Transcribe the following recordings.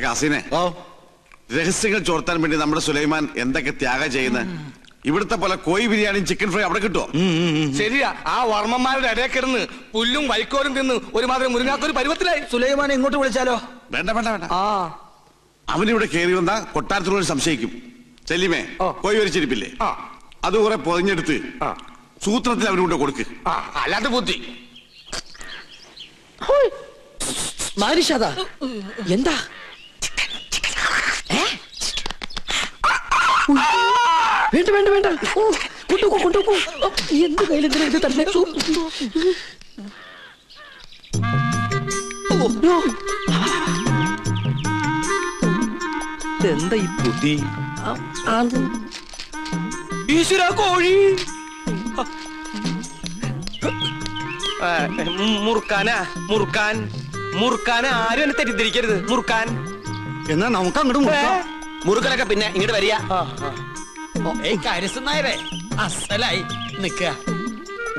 കാസിനെ രഹസ്യങ്ങൾ ചോർത്താൻ വേണ്ടി നമ്മുടെ സുലൈമാൻ എന്തൊക്കെ ത്യാഗം ചെയ്യുന്നത്. ഇവിടുത്തെ പോലെ കോഴി ബിരിയാണിയും ചിക്കൻ ഫ്രൈ അവിടെ കിട്ടുമോ? ശരിയാ, ആ വർമ്മന്മാരുടെ ഇടയിൽ കിടന്ന് പുല്ലും വൈക്കോലും തിന്ന് ഒരുമാതിരി മുരുങ്ങാത്തൊരു പരുവത്തിലായി. സുലൈമാനെ ഇങ്ങോട്ട് വിളിച്ചാലോ? വേണ്ട വേണ്ട വേണ്ട. അവനിവിടെ കയറി വന്നാ കൊട്ടാരത്തിനോട് സംശയിക്കും. ചെല്ലിമേ കോഴി വരിച്ചിരിപ്പില്ലേ, അത് കുറെ പൊതിഞ്ഞെടുത്ത് സൂത്രത്തിൽ അവനുകൊണ്ട് കൊടുക്ക്. അല്ലാത്ത ബുദ്ധി. എന്താ വേണ്ട വേണ്ട വേണ്ട, കൊണ്ടുപോ. എന്ത് കയ്യിലെന്തിനാ ഇത് തന്നെ? എന്താ ഈ ബുദ്ധി? ഈശ്വര, കോഴി മുറുക്കാനാ. മുറുക്കാൻ ആരും എന്നെ തെറ്റിദ്ധരിക്കരുത്. മുറുക്കാൻ എന്നാ നമുക്ക് അങ്ങോട്ട് മുറുക്കലൊക്കെ പിന്നെ ഇങ്ങോട്ട് വരിക. കാര്യസ്ഥനായരെ അസലായി നിക്ക.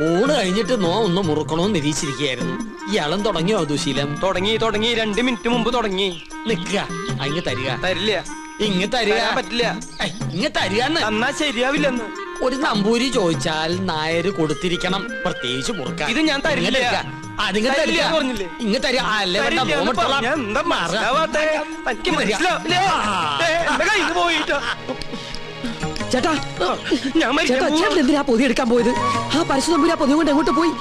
ഊണ് കഴിഞ്ഞിട്ട് ഒന്ന് മുറുക്കണോന്ന് നിരീക്ഷിച്ചിരിക്കുകയായിരുന്നു. ഇയാളും തുടങ്ങിയോ ദുശീലം? തുടങ്ങി 2 മിനിറ്റ് മുമ്പ് തുടങ്ങി. നിക്ക, അങ്ങ് തരിക. തരില്ല. ഇങ്ങ് തരിക. പറ്റില്ല. ഇങ്ങ് തരിക. എന്നാ ശരിയാവില്ലെന്ന്. ഒരു നമ്പൂരി ചോദിച്ചാൽ നായര് കൊടുത്തിരിക്കണം, പ്രത്യേകിച്ച് മുറുക്കാൻ. ഇത് ഞാൻ തരില്ല. ഇങ്ങ് തരിക. ചേട്ടാ, ചേട്ടൻ എന്തിനാ പൊതി എടുക്കാൻ പോയത്? ആ പരിശുദ്ധമ്പൂരി ആ പൊതി കൊണ്ട് എങ്ങോട്ട് പോയി?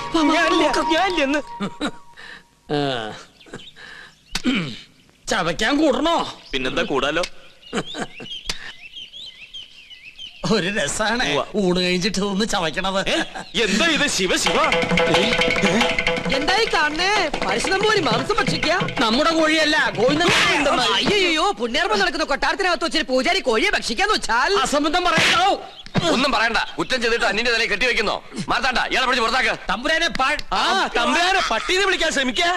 ചവയ്ക്കാൻ കൂടണോ? പിന്നെന്താ കൂടാലോ. ഒരു രസാണ് ഊണ് കഴിഞ്ഞിട്ട് ഒന്ന് ചവയ്ക്കണത്. എന്താ ഇത്? ശിവ എന്തായി കാണണേ? പരിശുദ്ധമ്പൂരി മാംസം ഭക്ഷിക്കുക. നമ്മുടെ കോഴിയല്ല, അയ്യോ പുണ്യർമ്മം നടക്കുന്ന കൊട്ടാരത്തിനകത്ത് വെച്ചിട്ട് പൂജാരി കോഴിയെ ഭക്ഷിക്കാന്ന് വെച്ചാൽ അസംബന്ധം പറയണോ? ഒന്നും പറയണ്ട. കുറ്റം ചെയ്തിട്ട് അന്യന്റെ തലയിൽ കെട്ടിവെക്കുന്നോ? മാറ്റാണ്ട, ഇയാളെ പിടിച്ച് പുറത്താക്ക്. തമ്പുരാനെ പട്ടീന്ന് വിളിക്കാൻ ശ്രമിക്കാ.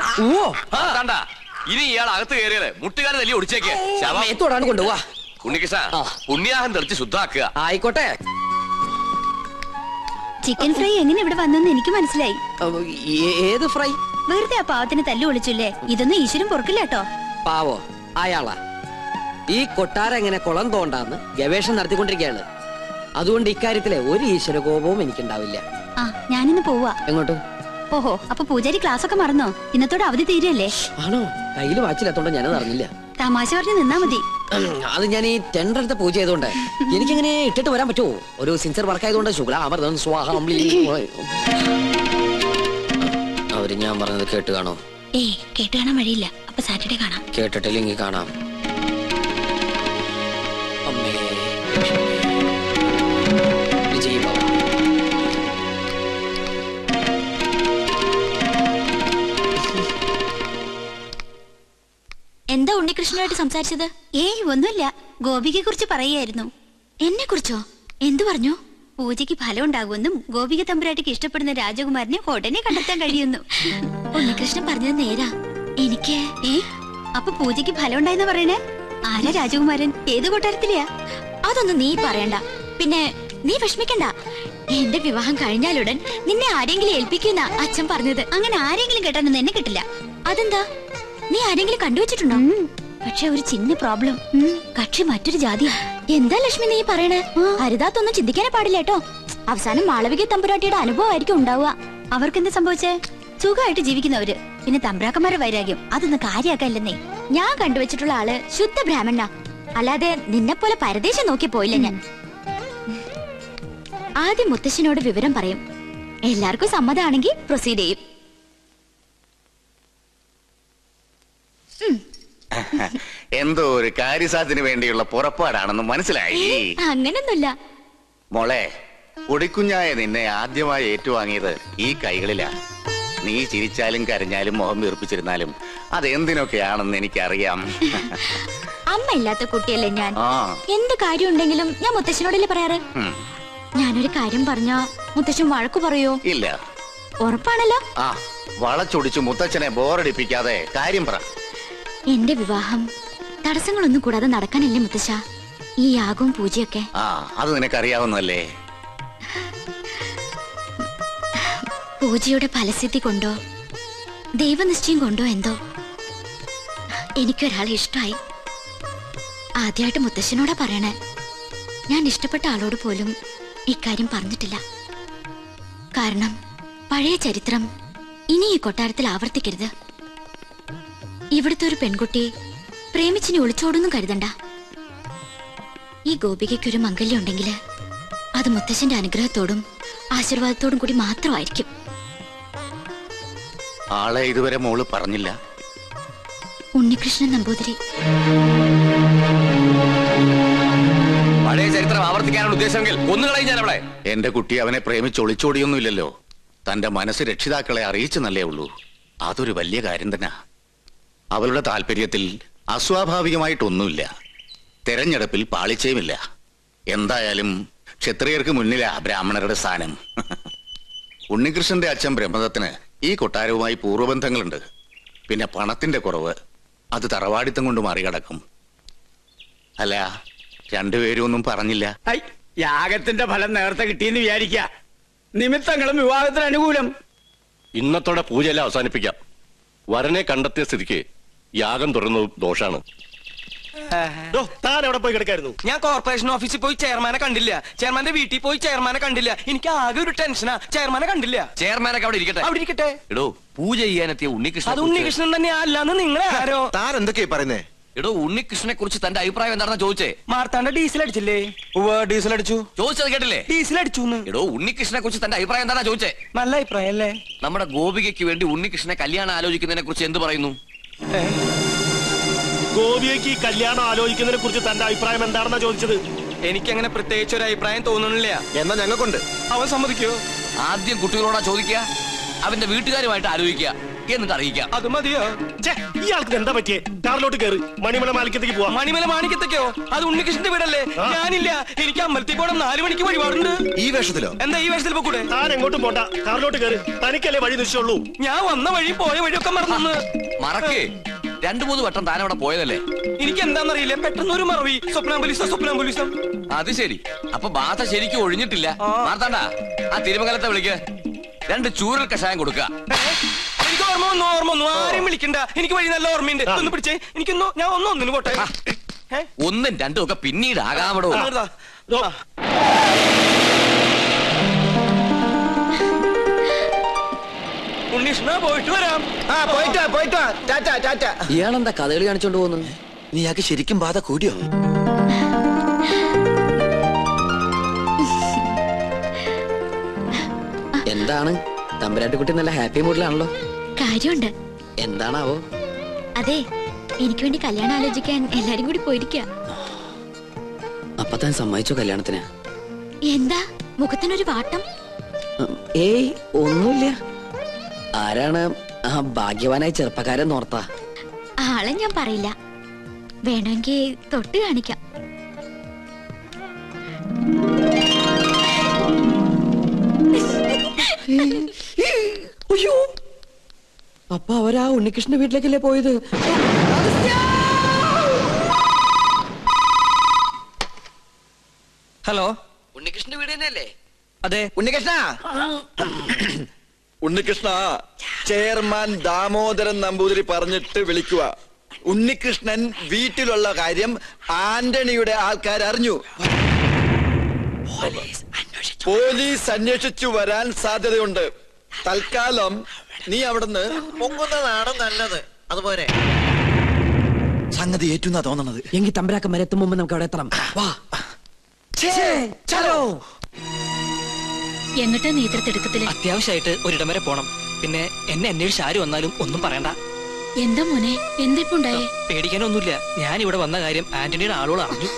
ഇനി ഇയാൾ അകത്ത് കയറിയത് മുട്ടുകാരെ തല്ലി ഒടിച്ചേക്ക്. തൊടാണ് കൊണ്ടുപോവാ. ഉണ്ണികൃഷ്ണ, പുണ്യാഹം തെറിച്ച് ശുദ്ധാക്കുക. ആയിക്കോട്ടെ. ചിക്കൻ ഫ്രൈ എങ്ങനെ ഇവിടെ വന്നെന്ന് എനിക്ക് മനസ്സിലായി. ഏത് ഫ്രൈ? വെറുതെ ആ പാവത്തിന് തല്ലു വിളിച്ചില്ലേ? ഇതൊന്നും ഈശ്വരൻ പൊറുക്കില്ല കേട്ടോ. പാവോ അയാളാ. ഈ കൊട്ടാരം എങ്ങനെ കുളം തോണ്ടാന്ന് ഗവേഷണം നടത്തിക്കൊണ്ടിരിക്കുകയാണ്. അതുകൊണ്ട് ഇക്കാര്യത്തിലെ ഒരു ഈശ്വര കോപവും എനിക്കുണ്ടാവില്ല. ആ, ഞാനിന്ന് പോവാ. എങ്ങോട്ട്? ഓഹോ, അപ്പൊ പൂജാരി ക്ലാസ് ഒക്കെ മറന്നോ? ഇന്നത്തോടെ അവധി തീരല്ലേ? ആണോ? കയ്യിൽ വാച്ചിലെത്തോണ്ട് ഞാനത് അറിഞ്ഞില്ല. തമാശ പറഞ്ഞ് നിന്നാ മതി. അത് ഞാൻ ഈ ടെൻഡർ എടുത്ത പൂജ ചെയ്തോണ്ട് എനിക്കിങ്ങനെ ഇട്ടിട്ട് വരാൻ പറ്റുമോ? ഒരു സിൻസിയർ വർക്ക് ആയതുകൊണ്ട് ശുക്ലാമൃതം സ്വാഹം. അവര് ഞാൻ പറഞ്ഞത് കേട്ട് കാണോ? ഏയ്, കേട്ട് കാണാൻ വഴിയില്ല. അപ്പൊ സാറ്റർഡേ കാണാം. കേട്ടിട്ടില്ലെങ്കിൽ കാണാം. അമ്മേ വിജയ് ബാബ. എന്താ ഉണ്ണികൃഷ്ണനായിട്ട് സംസാരിച്ചത്? ഏയ് ഒന്നുമില്ല. ഗോപികയെ കുറിച്ച് പറയായിരുന്നു. എന്നെ കുറിച്ചോ? എന്തു പറഞ്ഞു? പൂജയ്ക്ക് ഫലം ഉണ്ടാകുമെന്നും ഗോപിക തമ്പുരാട്ടിക്ക് ഇഷ്ടപ്പെടുന്ന രാജകുമാരനെ ഉടനെ കണ്ടെത്താൻ കഴിയുന്നു. ഉണ്ണികൃഷ്ണൻ പറഞ്ഞത് നേരാ. എനിക്ക് അപ്പൊ പൂജയ്ക്ക് ഫലം ഉണ്ടായെന്ന് പറയണേ? ആരാ രാജകുമാരൻ? ഏത് കൊട്ടാരത്തിലെയാ? അതൊന്നും നീ പറയണ്ട. പിന്നെ നീ വിഷമിക്കണ്ട. എന്റെ വിവാഹം കഴിഞ്ഞാലുടൻ നിന്നെ ആരെങ്കിലും ഏൽപ്പിക്കുന്ന അച്ഛൻ പറഞ്ഞത്. അങ്ങനെ ആരെങ്കിലും കേട്ടാനൊന്നും എന്നെ കിട്ടില്ല. അതെന്താ? നീ ആരെങ്കിലും കണ്ടുവച്ചിട്ടുണ്ടോ? പക്ഷെ ഒരു ചിന്ന പ്രോബ്ലം. കക്ഷി മറ്റൊരു ജാതിയാ. എന്താ ലക്ഷ്മി നീ പറയണേ? ഹരിതാത്തൊന്നും ചിന്തിക്കാനേ പാടില്ല കേട്ടോ. അവസാനം മാളവിക തമ്പുരാട്ടിയുടെ അനുഭവമായിരിക്കും ഉണ്ടാവുക. അവർക്കെന്താ സംഭവിച്ചേ? സുഖമായിട്ട് ജീവിക്കുന്നവര്. പിന്നെ തമ്പ്രാക്കന്മാരുടെ വൈരാഗ്യം അതൊന്നും കാര്യാക്കല്ലെന്നേ. ഞാൻ കണ്ടുവച്ചിട്ടുള്ള ആള് ശുദ്ധ ബ്രാഹ്മണ. അല്ലാതെ നിന്നെ പോലെ പരദേശം നോക്കി പോയില്ല ഞാൻ. ആദ്യം മുത്തശ്ശനോട് വിവരം പറയും. എല്ലാവർക്കും സമ്മതമാണെങ്കിൽ പ്രൊസീഡ് ചെയ്യും. എന്തോ ഒരു കാര്യസാധ്യത്തിന് വേണ്ടിയുള്ള പുറപ്പാടാണെന്ന് മനസ്സിലായി. അങ്ങനൊന്നുമില്ല മോളെ. പൊടിക്കുഞ്ഞായ നിന്നെ ആദ്യമായി ഏറ്റുവാങ്ങിയത് ഈ കൈകളിലാ. നീ ചിരിച്ചാലും കരഞ്ഞാലും മുഖം വീർപ്പിച്ചിരുന്നാലും അതെന്തിനൊക്കെയാണെന്ന് എനിക്കറിയാം. അമ്മ ഇല്ലാത്ത കുട്ടിയല്ലേ ഞാൻ. എന്ത് കാര്യം ഉണ്ടെങ്കിലും ഞാൻ മുത്തശ്ശനോടല്ലേ പറയാറ്. ഞാനൊരു കാര്യം പറഞ്ഞാ മുത്തശ്ശൻ വഴക്കു പറയോ? ഇല്ല. ഉറപ്പാണല്ലോ. വളച്ചൊടിച്ചു മുത്തച്ഛനെ ബോറടിപ്പിക്കാതെ കാര്യം പറ. എന്റെ വിവാഹം തടസ്സങ്ങളൊന്നും കൂടാതെ നടക്കാനല്ലേ മുത്തശ്ശ ഈ യാഗവും പൂജയൊക്കെ? അത് നിനക്കറിയാവുന്നല്ലേ. പൂജയുടെ ഫലസിദ്ധി കൊണ്ടോ ദൈവനിശ്ചയം കൊണ്ടോ എന്തോ എനിക്കൊരാളെ ഇഷ്ടമായി. ആദ്യമായിട്ട് മുത്തശ്ശനോടാ പറയണേ. ഞാൻ ഇഷ്ടപ്പെട്ട ആളോട് പോലും ഇക്കാര്യം പറഞ്ഞിട്ടില്ല. കാരണം പഴയ ചരിത്രം ഇനി ഈ കൊട്ടാരത്തിൽ ആവർത്തിക്കരുത്. ഇവിടുത്തെ ഒരു പെൺകുട്ടി പ്രേമിച്ചിനെ ഒളിച്ചോടൊന്നും കരുതണ്ട. ഈ ഗോപികയ്ക്കൊരു മംഗല്യം ഉണ്ടെങ്കിൽ അത് മുത്തശ്ശന്റെ അനുഗ്രഹത്തോടും ആശീർവാദത്തോടും കൂടി മാത്രമായിരിക്കും. ആളെ ഇതുവരെ മോള് പറഞ്ഞില്ല. ഉണ്ണികൃഷ്ണൻ നമ്പൂതിരി. പഴയ ചരിത്രം ആവർത്തിക്കാനുള്ള ഉദ്ദേശമെങ്കിൽ ഒന്നുകളയും ഞാൻ അവളെ. എന്റെ കുട്ടി അവനെ പ്രേമിച്ച് ഒളിച്ചോടിയൊന്നുമില്ലല്ലോ. തന്റെ മനസ്സ് രക്ഷിതാക്കളെ അറിയിച്ചെന്നല്ലേ ഉള്ളൂ. അതൊരു വലിയ കാര്യം തന്നെ. അവളുടെ താല്പര്യത്തിൽ അസ്വാഭാവികമായിട്ടൊന്നുമില്ല. തെരഞ്ഞെടുപ്പിൽ പാളിച്ചയുമില്ല. എന്തായാലും ക്ഷത്രിയർക്ക് മുന്നിലാ ബ്രാഹ്മണരുടെ സ്ഥാനം. ഉണ്ണികൃഷ്ണന്റെ അച്ഛൻ ബ്രഹ്മദത്തിന് ഈ കൊട്ടാരവുമായി പൂർവ്വബന്ധങ്ങളുണ്ട്. പിന്നെ പണത്തിന്റെ കുറവ് അത് തറവാടിത്തം കൊണ്ട് മറികടക്കും. അല്ല, രണ്ടുപേരും ഒന്നും പറഞ്ഞില്ല. യാഗത്തിന്റെ ഫലം നേരത്തെ കിട്ടിയെന്ന് വിചാരിക്ക. നിമിത്തങ്ങളും വിവാഹത്തിന് അനുകൂലം. ഇന്നത്തോടെ പൂജയെല്ലാം അവസാനിപ്പിക്കാം. വരനെ കണ്ടെത്തിയ സ്ഥിതിക്ക് യാഗം തുറന്നത് ദോഷാണ്. താൻ എവിടെ പോയി കിടക്കായിരുന്നു? ഞാൻ കോർപ്പറേഷൻ ഓഫീസിൽ പോയി ചെയർമാനെ കണ്ടില്ല. ചെയർമാന്റെ വീട്ടിൽ പോയി ചെയർമാനെ കണ്ടില്ല. എനിക്ക് ആകെ ഒരു ടെൻഷനാ. ചെയർമാനെ കണ്ടില്ല. ചെയർമാനൊക്കെ അവിടെ ഇരിക്കട്ടെ. അവിടെ ഇരിക്കട്ടെ. എടോ, പൂജ ചെയ്യാനെത്തിയ ഉണ്ണികൃഷ്ണൻ. അത് ഉണ്ണികൃഷ്ണൻ തന്നെ അല്ലാന്ന് നിങ്ങളെ ആരോ? താൻ എന്തൊക്കെയാ പറയുന്നേ? എടോ, ഉണ്ണികൃഷ്ണനെ കുറിച്ച് തന്റെ അഭിപ്രായം എന്താണെന്ന് ചോദിച്ചേ. മാർത്താണ്ട ഡീസൽ അടിച്ചില്ലേ? ഡീസൽ അടിച്ചു. ചോദിച്ചത് കേട്ടില്ലേ? ഡീസൽ അടിച്ചു. എടോ, ഉണ്ണികൃഷ്ണനെ കുറിച്ച് തന്റെ അഭിപ്രായം എന്താ ചോദിച്ചേ. നല്ല അഭിപ്രായം അല്ലേ? നമ്മുടെ ഗോപികയ്ക്ക് വേണ്ടി ഉണ്ണികൃഷ്ണനെ കല്യാണം ആലോചിക്കുന്നതിനെ കുറിച്ച് എന്ത് പറയുന്നു? ഗോപിയയ്ക്ക് ഈ കല്യാണം ആലോചിക്കുന്നതിനെ കുറിച്ച് തന്റെ അഭിപ്രായം എന്താണെന്നാ ചോദിച്ചത്. എനിക്കങ്ങനെ പ്രത്യേകിച്ച് ഒരു അഭിപ്രായം തോന്നുന്നില്ല. എന്നാ ഞങ്ങൾക്കുണ്ട്. അവൻ സമ്മതിക്കോ? ആദ്യം കുട്ടികളോടാ ചോദിക്കുക, അവന്റെ വീട്ടുകാരുമായിട്ട് ആലോചിക്കുക, എന്നിട്ട് അറിയിക്കാം. അത് മതിയോ? ഇയാൾക്ക് എന്താ പറ്റിയേ? കാറിലോട്ട് കയറി മണിമല മാലിക്കത്തേക്ക് പോവാം. മണിമല മാണിക്കത്തേക്കോ? അത് ഉണ്ണികൃഷ്ണന്റെ വീടല്ലേ? ഞാനില്ല. എനിക്ക് അമ്പലത്തിൽ പോകണം. 4 മണിക്ക് വഴിപാടുണ്ട്. ഈ വേഷത്തിലോ? എന്താ ഈ വേഷത്തിൽ പോകൂടെ? താൻ എങ്ങോട്ടും പോണ്ട, കാറിലോട്ട് കയറി. തനിക്കല്ലേ വഴി നിശ്ചയുള്ളൂ. ഞാൻ വന്ന വഴി പോയ വഴിയൊക്കെ മറന്നു. മറക്കേ, 2-3 വട്ടം താൻ അവിടെ പോയതല്ലേ? എനിക്ക് എന്താണെന്നറിയില്ല, പെട്ടെന്ന് ഒരു മറവി. സ്വപ്നാംബുലിസം. അത് ശരി. അപ്പൊ ബാധ ശരിക്കും ഒഴിഞ്ഞിട്ടില്ല. മാർത്താണ്ട, ആ തിരുമംഗലത്തെ വിളിക്ക്. 2 ചൂരൽ കഷായം കൊടുക്കുക. എനിക്ക് ഓർമ്മ വന്നു. ആരെയും വിളിക്കണ്ട. എനിക്ക് വഴി നല്ല ഓർമ്മയുണ്ട്. ഒന്ന് പിടിച്ചേ. എനിക്കൊന്നു ഞാൻ ഒന്നിന് പോട്ടെ. 1ഉം 2ഉം ഒക്കെ പിന്നീട് ആകാമടോ. ഉണ്ണീഷ്ണ, പോയിട്ട് വരാം. ഇയാളെന്താ കഥകളി കാണിച്ചോണ്ട് പോകുന്നു? നീയാക്ക് ശരിക്കും ബാധ കൂടിയോ? എന്താണ് തമ്പുരാട്ടിക്കുട്ടി നല്ല ഹാപ്പി മൂഡിലാണല്ലോ. കാര്യമുണ്ട്. എന്താണാവോ? അതെ, എനിക്ക് വേണ്ടി കല്യാണം ആലോചിക്കാൻ എല്ലാരും കൂടി പോയിരിക്ക. അപ്പൊ താൻ സമ്മതിച്ചോ കല്യാണത്തിന്? എന്താ മുഖത്തിനൊരു വാട്ടം? ഏയ്, ഒന്നുമില്ല. ആരാണ് ആ ഭാഗ്യവാനായ ചെറുപ്പക്കാരൻ നോർത്താ? ആളെ ഞാൻ പറയില്ല. വേണമെങ്കിൽ തൊട്ട് കാണിക്കാം. അയ്യോ, അപ്പൊ അവരാ ഉണ്ണികൃഷ്ണന്റെ വീട്ടിലേക്കല്ലേ പോയത്? ഹലോ, ഉണ്ണികൃഷ്ണന്റെ വീട് തന്നെയല്ലേ? അതെ. ഉണ്ണികൃഷ്ണ, ചെയർമാൻ ദാമോദരൻ നമ്പൂതിരി പറഞ്ഞിട്ട് വിളിക്കുക. ഉണ്ണികൃഷ്ണൻ വീട്ടിലുള്ള കാര്യം ആന്റണിയുടെ ആൾക്കാർ അറിഞ്ഞു. പോലീസ് അന്വേഷിച്ചു വരാൻ സാധ്യതയുണ്ട്. തൽക്കാലം നീ അവിടുന്ന് പൊങ്ങുന്നതാണ് നല്ലത്. അതുപോലെ സംഗതി ഏറ്റുന്നാ തോന്നണത്. എങ്കിൽ തമ്പരാക്കന്മാരെ എത്തും മുമ്പ് നമുക്ക് അവിടെ എത്തണം. വാ. എന്നിട്ട് നേതൃത്വത്തില് അത്യാവശ്യമായിട്ട് ഒരിടം വരെ പോണം. പിന്നെ എന്നെ അന്വേഷിച്ച് ആര് വന്നാലും ഒന്നും പറയണ്ട. എന്താ മോനെ, എന്തിപ്പുണ്ടായേ? പേടിക്കാനൊന്നുമില്ല. ഞാൻ ഇവിടെ വന്ന കാര്യം ആന്റണിയുടെ ആളുകൾ അറിഞ്ഞു.